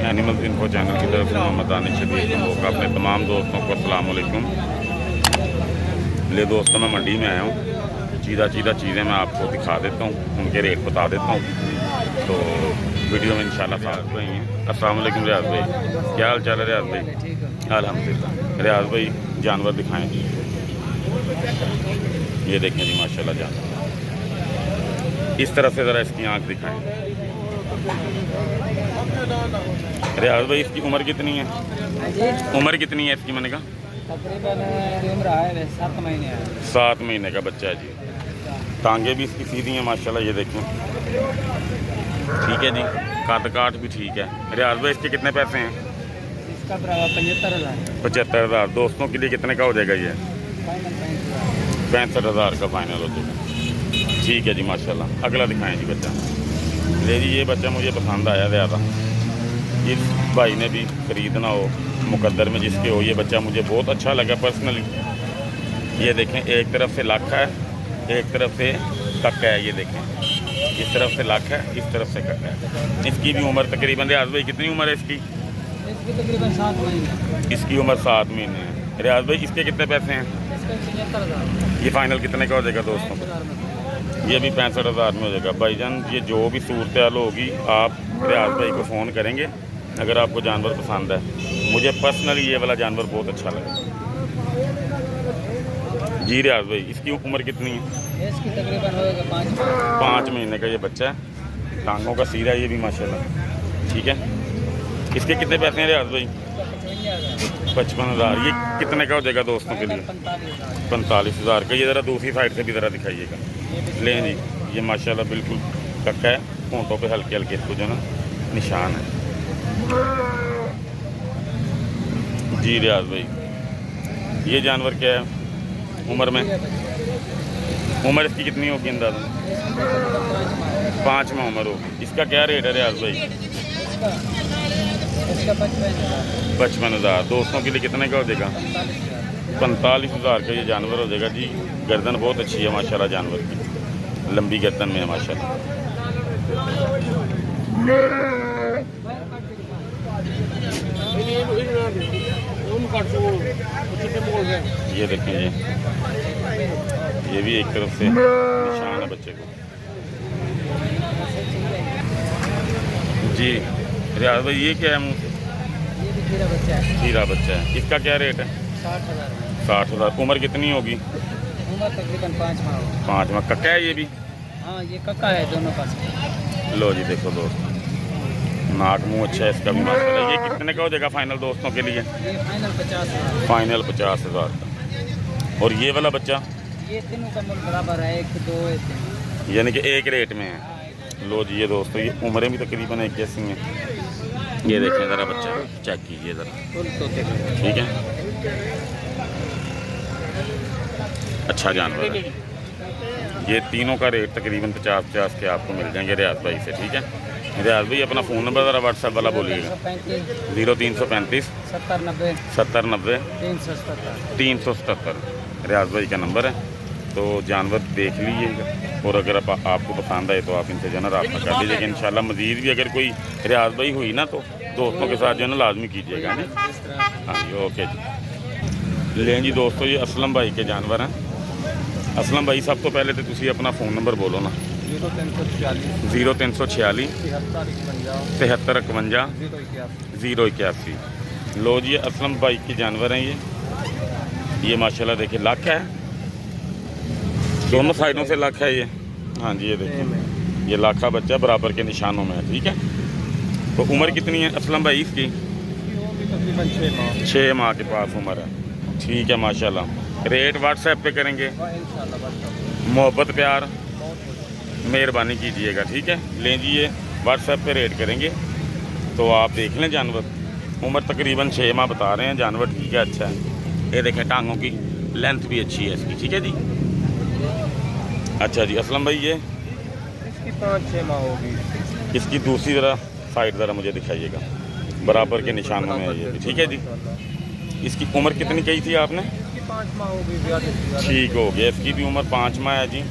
Animals info channel की तरफ से मोहम्मद दानिश शदीद का अपने तमाम दोस्तों को अस्सलाम वालेकुम। ले दोस्तों, मैं मंडी में आया हूँ। चीज़ा चीज़ें मैं आपको दिखा देता हूँ, उनके रेट बता देता हूँ। तो वीडियो में इंशाल्लाह साथ रही हैं। अस्सलाम वालेकुम रियाज भाई, क्या हाल चाल है रियाज भाई? अल्हम्दुलिल्लाह। रियाज भाई जानवर दिखाएँ। ये देखें जी माशाल्लाह जानवर। इस तरह से ज़रा इसकी आँख दिखाएँ। रियाज भाई इसकी उम्र कितनी है? उम्र कितनी है इसकी? मैंने कहा तकरीबन उम्र है 7 महीने है। 7 महीने का बच्चा है जी। टांगे भी इसकी सीधी हैं माशाल्लाह, ये देखें। ठीक है जी, काट काट भी ठीक है। रियाज भाई इसके कितने पैसे हैं? इसका 75,000। 75,000। दोस्तों के लिए कितने का हो जाएगा ये? 65,000 का फाइनल हो जाएगा। ठीक है जी माशाल्लाह। अगला दिखाएं जी बच्चा। ले जी, ये बच्चा मुझे पसंद आया ज़्यादा। इस भाई ने भी ख़रीदना हो, मुकद्दर में जिसके हो, ये बच्चा मुझे बहुत अच्छा लगा पर्सनली। ये देखें, एक तरफ से लाखा है, एक तरफ से कक्का है। ये देखें, इस तरफ से लाखा है, इस तरफ से कक्का है। इसकी भी उम्र तकरीबन, रियाज भाई कितनी उम्र है इसकी? तकरीबन 7 महीने। इसकी उम्र 7 महीने है। रियाज भाई इसके कितने पैसे हैं? 75,000। ये फाइनल कितने का हो जाएगा दोस्तों? ये भी 65,000 में हो जाएगा। भाईजान ये जो भी सूरत हाल होगी, आप रियाज भाई को फ़ोन करेंगे अगर आपको जानवर पसंद है। मुझे पर्सनली ये वाला जानवर बहुत अच्छा लगा जी। रियाज भाई इसकी उम्र कितनी है? इसकी तकरीबन होगा 5 महीने का ये बच्चा है। टांगों का सीरा ये भी माशाल्लाह। ठीक है, इसके कितने पैसे हैं रियाज भाई? 55,000। ये कितने का हो जाएगा दोस्तों के लिए? 45,000 का। ये ज़रा दूसरी साइड से भी ज़रा दिखाइएगा। लें जी, ये माशाल्लाह बिल्कुल कक्का है। होंठों पे हल्के हल्के इसको जो ना निशान है जी। रियाज भाई ये जानवर क्या है उम्र में? उम्र इसकी कितनी होगी अंदाज़ा? 5 माह उम्र होगी। इसका क्या रेट है रियाज भाई? इसका 55,000। दोस्तों के लिए कितने का हो जाएगा? 45,000 का ये जानवर हो जाएगा जी। गर्दन बहुत अच्छी है माशाल्लाह जानवर की, लंबी गर्दन में है माशाल्लाह। ये देखें जी, ये भी एक तरफ से निशान है बच्चे को जी। रियाज भाई ये क्या है मुँह से? ये भी खीरा बच्चा है। खीरा बच्चा है। इसका क्या रेट है? 60,000। 60,000। उम्र कितनी होगी? उम्र तकरीबन 5 माह होगी। 5 माह। कक्का है ये भी? हाँ, ये कक्का है दोनों पास। लो जी देखो दोस्तों, नाक मुंह अच्छा है इसका भी माशाल्लाह। ये कितने का हो जाएगा फाइनल दोस्तों के लिए? ये फाइनल 50,000। फाइनल 50,000 का। और ये वाला बच्चा? ये तीनों का मूल्य बराबर है, 1 2 यानी कि एक रेट में है। लो जी ये दोस्तों, ये उम्रें भी तकरीबन एक जैसी हैं। ये देखें ज़रा बच्चा, चेक कीजिए ज़रा। ठीक है, अच्छा जानवर है। ये तीनों का रेट तकरीबन 50 के आपको मिल जाएंगे रियाज भाई से। ठीक है रियाज भाई, अपना फ़ोन नंबर ज़रा व्हाट्सएप वाला बोलिएगा। 0335 70 90 377 रियाज भाई का नंबर है। तो जानवर देख लीजिएगा, और अगर आपको पसंद आए तो आप इनसे जो है ना रब्ता कर लीजिएगा। इंशाल्लाह मज़ीद भी अगर कोई रियाज भाई हुई ना तो दोस्तों के साथ जो है ना लाजमी कीजिएगा जी। हाँ जी, ओके जी। लें जी दोस्तों, ये असलम भाई के जानवर हैं। असलम भाई सब तो पहले तो तुसी अपना फ़ोन नंबर बोलो ना। 0346 73 51 081। लो जी असलम भाई के जानवर हैं ये माशाल्लाह देखिए लाख है, दोनों साइडों से लाख है ये। हाँ जी ये देखिए, ये लाखा बच्चा बराबर के निशानों में है। ठीक है, तो उम्र कितनी है असलम भाई इसकी? 6 माह के पास उम्र है। ठीक है माशाल्लाह। रेट व्हाट्सएप पे करेंगे, मोहब्बत प्यार मेहरबानी कीजिएगा। ठीक है, लें जी ये व्हाट्सएप पे रेट करेंगे तो आप देख लें जानवर। उम्र तकरीबन 6 माह बता रहे हैं। जानवर ठीक है, अच्छा है। ये देखें टांगों की लेंथ भी अच्छी है इसकी। ठीक है जी, अच्छा जी। असलम भाई ये इसकी 5-6 माह होगी। इसकी दूसरी ज़रा साइड ज़रा मुझे दिखाइएगा, बराबर के निशानों में है ये भी। ठीक है जी, इसकी उम्र कितनी कही थी आपने? 5 माह होगी। ठीक हो गया, इसकी भी उम्र 5 माह है जी।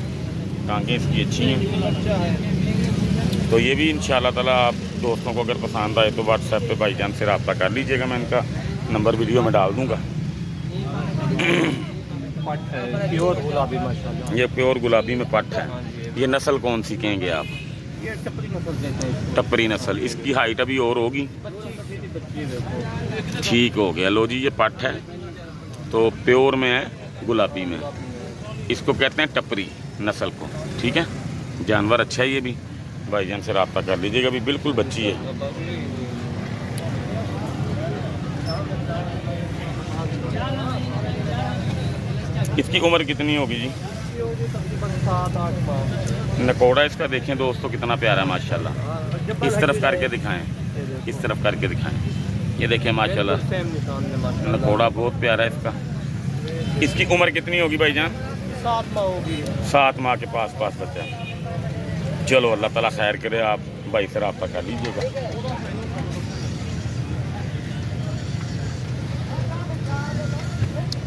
टांगें इसकी अच्छी हैं। तो ये भी इंशाअल्लाह ताला आप दोस्तों को अगर पसंद आए तो व्हाट्सएप पे भाईजान से रब्ता कर लीजिएगा। मैं इनका नंबर वीडियो में डाल दूँगा। पट है प्योर गुलाबी माशाल्लाह। ये प्योर गुलाबी में पट है। ये नस्ल कौन सी कहेंगे आप? ये टपरी नस्ल देते हैं। टप्परी नस्ल। इसकी हाइट अभी और होगी? बच्ची देखो। ठीक हो गया। लो जी, ये पट है तो प्योर में है, गुलाबी में। इसको कहते हैं टप्परी नस्ल को। ठीक है, जानवर अच्छा है ये भी। भाईजान से रब्ता कर लीजिएगा। अभी बिल्कुल बच्ची है। इसकी उम्र कितनी होगी जी? तकरीबन 7-8 माह। नकोड़ा इसका देखें दोस्तों कितना प्यारा है माशाल्लाह। इस तरफ करके दिखाएं, इस तरफ करके दिखाएं। ये देखें माशाल्लाह, सेम निशान में माशाल्लाह। नकोड़ा बहुत प्यारा है इसका। इसकी उम्र कितनी होगी भाईजान? 7 माह होगी। 7 माह के पास बच्चा। चलो अल्लाह ताला खैर करे। आप भाई से रब्ता कर लीजिएगा।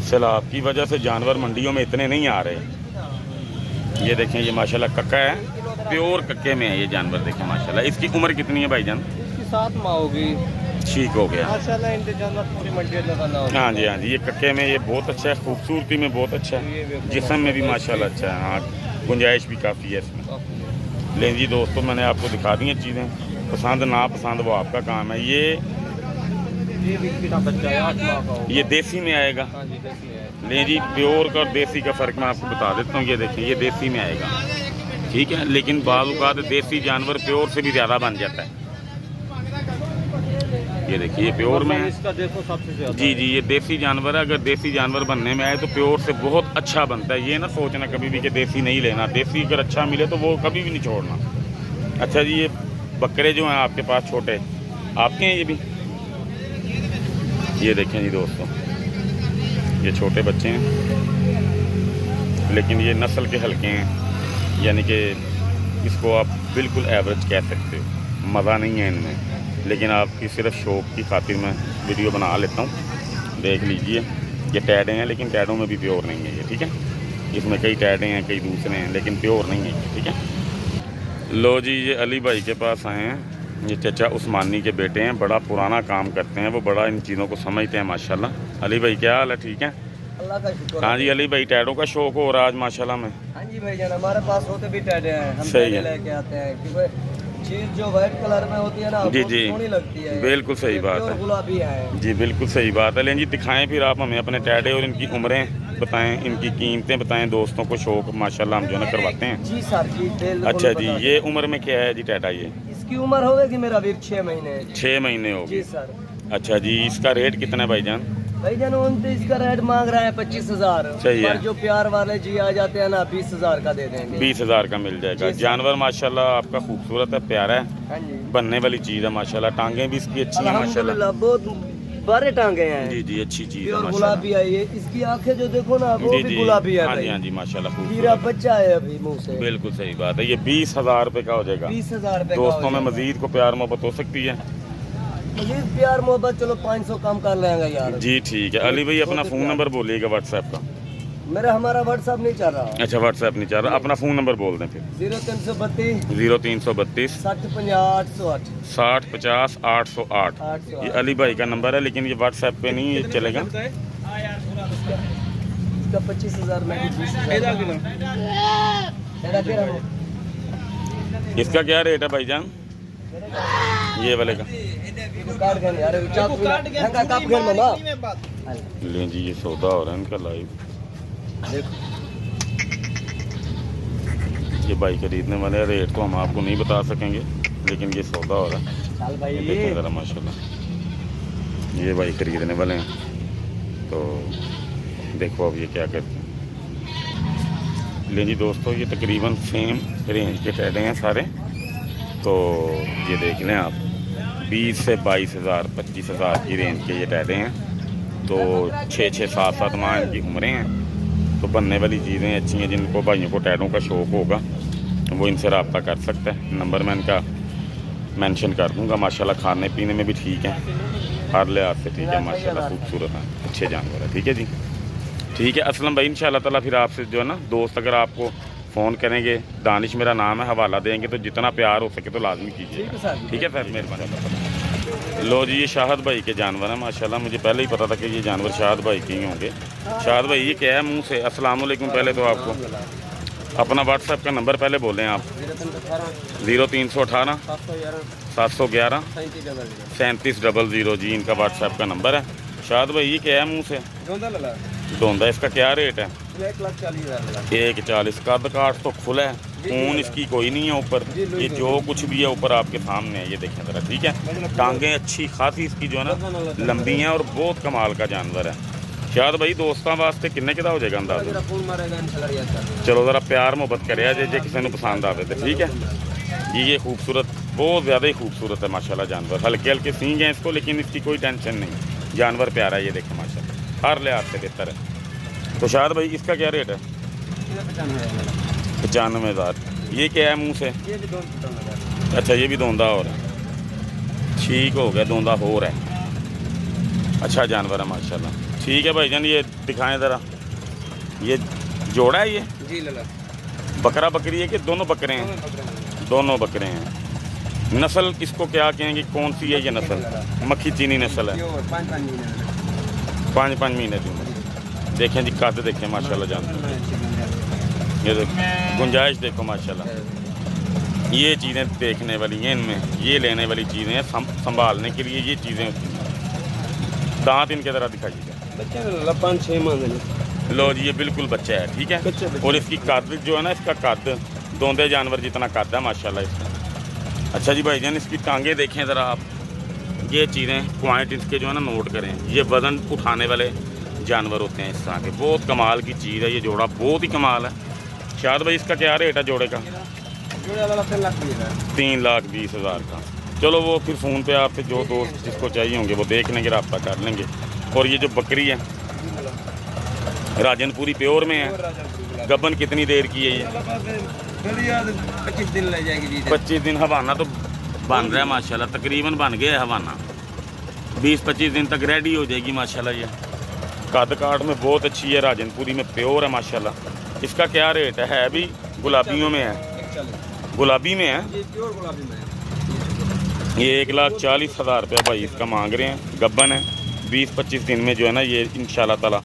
सैलाब की वजह से जानवर मंडियों में इतने नहीं आ रहे। ये देखें, ये माशाल्लाह कक्का है, प्योर कक्के में है ये जानवर। देखें माशाल्लाह। इसकी उम्र कितनी है भाईजान? इसकी 7 माह होगी। ठीक हो गया माशाल्लाह। इनके जानवर पूरी मंडी में लगाना होगा। हाँ जी, हाँ जी। ये कक्के में ये बहुत अच्छा है, खूबसूरती में बहुत अच्छा है, जिस्म में भी माशाल्लाह अच्छा है। हाँ, गुंजाइश भी काफ़ी है इसमें। लेकिन जी दोस्तों, मैंने आपको दिखा दी हैं चीज़ें। पसंद ना पसंद वो आपका काम है। ये बच्चा है 8 माह का होगा। ये देसी में आएगा। हाँ जी, देसी है। नहीं जी, प्योर का और देसी का फ़र्क मैं आपको बता देता हूँ। ये देखिए, ये देसी में आएगा। ठीक है, लेकिन बाज़ औक़ात देसी जानवर प्योर से भी ज़्यादा बन जाता है। ये देखिए, ये प्योर में है। इसका देखो सबसे ज़्यादा। जी जी, ये देसी जानवर है। अगर देसी जानवर बनने में आए तो प्योर से बहुत अच्छा बनता है। ये ना सोचना कभी भी कि देसी नहीं लेना। देसी अगर अच्छा मिले तो वो कभी भी नहीं छोड़ना। अच्छा जी, ये बकरे जो हैं आपके पास छोटे, आपके हैं ये भी? ये देखें जी दोस्तों, ये छोटे बच्चे हैं, लेकिन ये नस्ल के हल्के हैं। यानी कि इसको आप बिल्कुल एवरेज कह सकते हो। मज़ा नहीं है इनमें, लेकिन आपकी सिर्फ शौक़ की खातिर मैं वीडियो बना लेता हूँ। देख लीजिए, ये टैडे हैं, लेकिन टैडों में भी प्योर नहीं है ये। ठीक है, इसमें कई टैडे हैं, कई दूसरे हैं, लेकिन प्योर नहीं है ये। ठीक है। लो जी, ये अली भाई के पास आए हैं। ये चचा उस्मानी के बेटे हैं, बड़ा पुराना काम करते हैं वो, बड़ा इन चीज़ों को समझते हैं माशाल्लाह। अली भाई क्या हाल है? ठीक है, अल्लाह का शुक्र। हाँ जी। अली भाई, टैडों का शौक़ हो रहा आज माशाल्लाह में? हाँ जी भाईजान, हमारे पास होते भी टैडे हैं। हम सही है। लेके आते हैं क्योंकि चीज़ जो वाइट कलर में होती है ना, जी वो जी, सोहनी लगती है। बिल्कुल सही बात है। गुलाबी है जी, बिल्कुल सही बात है। लेकिन जी दिखाएं फिर आप हमें अपने टैडे और इनकी उम्रें बताएं, इनकी कीमतें बताएं। दोस्तों को शौक़ माशाल्लाह हम जो है ना करवाते हैं। जी सर जी, बिल्कुल। अच्छा जी, ये उम्र में क्या है जी टैडा? ये इसकी उम्र होगी मेरा वीर 6 महीने। 6 महीने हो जी गए। सर। अच्छा जी, इसका रेट कितना है भाईजान? भाईजान 29 का रेट मांग रहा है, 25,000। सही है। पर जो प्यार वाले जी आ जाते हैं ना, 20,000 का दे देंगे। 20,000 का मिल जाएगा। जी सर। जानवर माशाल्लाह आपका खूबसूरत है, प्यारा है, हाँ जी, बनने वाली चीज़ है माशाल्लाह। टांगें भी इसकी अच्छी हैं माशाल्लाह। अल्हम्दुलिल्लाह, बहुत बड़े टांगे हैं। जी जी, अच्छी चीज़ है प्योर माशाल्लाह। गुलाबी है ये। इसकी आंखें जो देखो ना, वो जी भी जी, गुलाबी है हाँ जी, भाई। हाँ जी माशाल्लाह, हीरा खूबसूरत। बच्चा है अभी मुंह से। बिल्कुल सही बात है। ये 20,000 रुपये का हो जाएगा। 20,000 रुपए का दोस्तों हो में जाएगा। मजीद को प्यार मोहब्बत हो सकती है? मजीद प्यार मोहब्बत चलो 500 कम कर लेंगे यार। जी ठीक है। अली भाई, अपना फ़ोन नंबर बोलिएगा व्हाट्सएप का। मेरा हमारा व्हाट्सएप नहीं चल रहा। अच्छा, व्हाट्सएप नहीं चाह रहा, अपना फ़ोन नंबर बोल दें फिर। 0332 0332 60 50 808 60 50 808। 808। ये अली भाई का नंबर है, लेकिन ये व्हाट्सएप पे नहीं ये चलेगा। इसका 25,000 में 20,000। इसका क्या रेट है भाईजान? ये वाले का काट गए यार, काट गए मामा। लें जी, ये सौदा हो रहा है इनका लाइव। देखो, ये बाइक खरीदने वाले हैं। रेट तो हम आपको नहीं बता सकेंगे, लेकिन ये सौदा हो रहा है। चल भाई, ये देखें ज़रा माशाल्लाह, ये बाइक खरीदने वाले हैं। तो देखो अब ये क्या करते हैं। लें जी दोस्तों, ये तकरीबन सेम रेंज के टैडे हैं सारे। तो ये देख लें आप, 20 से 22,000 25,000 की रेंज के ये टैडे हैं। तो 6-6 7-7 माह इनकी उम्रें हैं। तो बनने वाली चीज़ें अच्छी हैं। जिनको भाइयों को टैडों का शौक़ होगा वो इनसे रब्ता कर सकता है। नंबर मैं इनका मेंशन कर दूंगा। माशाल्लाह खाने पीने में भी ठीक है, हर लिहाज से ठीक है माशाल्लाह, खूबसूरत है, अच्छे जानवर है। ठीक है जी, ठीक है असलम भाई। इंशाल्लाह ताला फिर आपसे जो है ना दोस्त, अगर आपको फ़ोन करेंगे, दानिश मेरा नाम है, हवाला देंगे तो जितना प्यार हो सके तो लाजमी कीजिए। ठीक है सर, मेहरबानी। लो जी, ये शाहद भाई के जानवर हैं माशाल्लाह। मुझे पहले ही पता था कि ये जानवर शाहद भाई के ही होंगे। शाहद भाई ये क्या है मुंह से? अस्सलाम वालेकुम। पहले तो आपको अपना व्हाट्सएप का नंबर पहले बोलें आप। 0318 711 3700 जी इनका व्हाट्सएप का नंबर है। शाहद भाई ये क्या है मुँह से? धोंदा। इसका क्या रेट है? 1,40,000। कद काट तो खुला है, खून इसकी कोई नहीं है ऊपर। ये जो कुछ भी है ऊपर आपके सामने है, ये देखें ज़रा। ठीक है, टांगें अच्छी खासी इसकी जो है ना लंबी हैं और बहुत कमाल का जानवर है। शायद भाई दोस्तों वास्ते किन्ने किदा हो जाएगा अंदाज़ा? चलो ज़रा प्यार मोहब्बत करे जे किसी ने पसंद आवे तो ठीक है जी। ये खूबसूरत, बहुत ज़्यादा ही खूबसूरत है माशाल्लाह जानवर। हल्के हल्के सींग हैं इसको, लेकिन इसकी कोई टेंशन नहीं। जानवर प्यारा है, ये देखें माशाल्लाह, हर लिहाज से बेहतर है। तो शायद भाई इसका क्या रेट है? 95,000। ये क्या है मुंह से? अच्छा, ये भी धोंदा हो रहा है। ठीक हो गया, धोंदा हो रहा है। अच्छा जानवर है माशाल्लाह। ठीक है भाईजान, ये दिखाएं ज़रा। ये जोड़ा है ये? जी लला। बकरा बकरी है कि दोनों बकरे हैं? दोनों बकरे हैं। नस्ल किसको क्या कहेंगे, कौन सी है ये नस्ल? मक्खी चीनी नस्ल है। 5 महीने की उम्र। देखें जी, कद देखें माशाल्लाह जानवर। ये देखो, गुंजाइश देखो माशाल्लाह। ये चीज़ें देखने वाली हैं इनमें, ये लेने वाली चीज़ें हैं। संभालने के लिए ये चीज़ें होती हैं। दांत इनके तरह दिखाइएगा। 5-6 माह। लो जी, ये बिल्कुल बच्चा है। ठीक है, और इसकी कद जो है ना, इसका कद दोंदे जानवर जितना कद है माशाल्लाह इसका। अच्छा जी भाईजान, इसकी टांगें देखें ज़रा आप। ये चीज़ें पॉइंट इसके जो है ना नोट करें। ये वज़न उठाने वाले जानवर होते हैं इस तरह के। बहुत कमाल की चीज़ है ये जोड़ा, बहुत ही कमाल है। शायद भाई इसका क्या रेट है जोड़े का? 3,20,000 का। चलो वो फिर फ़ोन पे आपसे जो दोस्त जिसको चाहिए होंगे वो देख लेंगे, रब्ता कर लेंगे। और ये जो बकरी है राजनपुरी प्योर में है। गबन कितनी देर की है ये? 25 दिन ले जाएगी। 25 दिन। हवाना तो बन रहा है माशाल्लाह, तकरीबन बन गया है हवाना। 20-25 दिन तक रेडी हो जाएगी माशाल्लाह। ये कद काट में बहुत अच्छी है, राजनपुरी में प्योर है माशाल्लाह। इसका क्या रेट है? भी गुलाबियों में है? गुलाबी में है ये। 1,40,000 रुपया भाई इसका मांग रहे हैं। गब्बन है, 20-25 दिन में जो है ना ये इंशाल्लाह ताला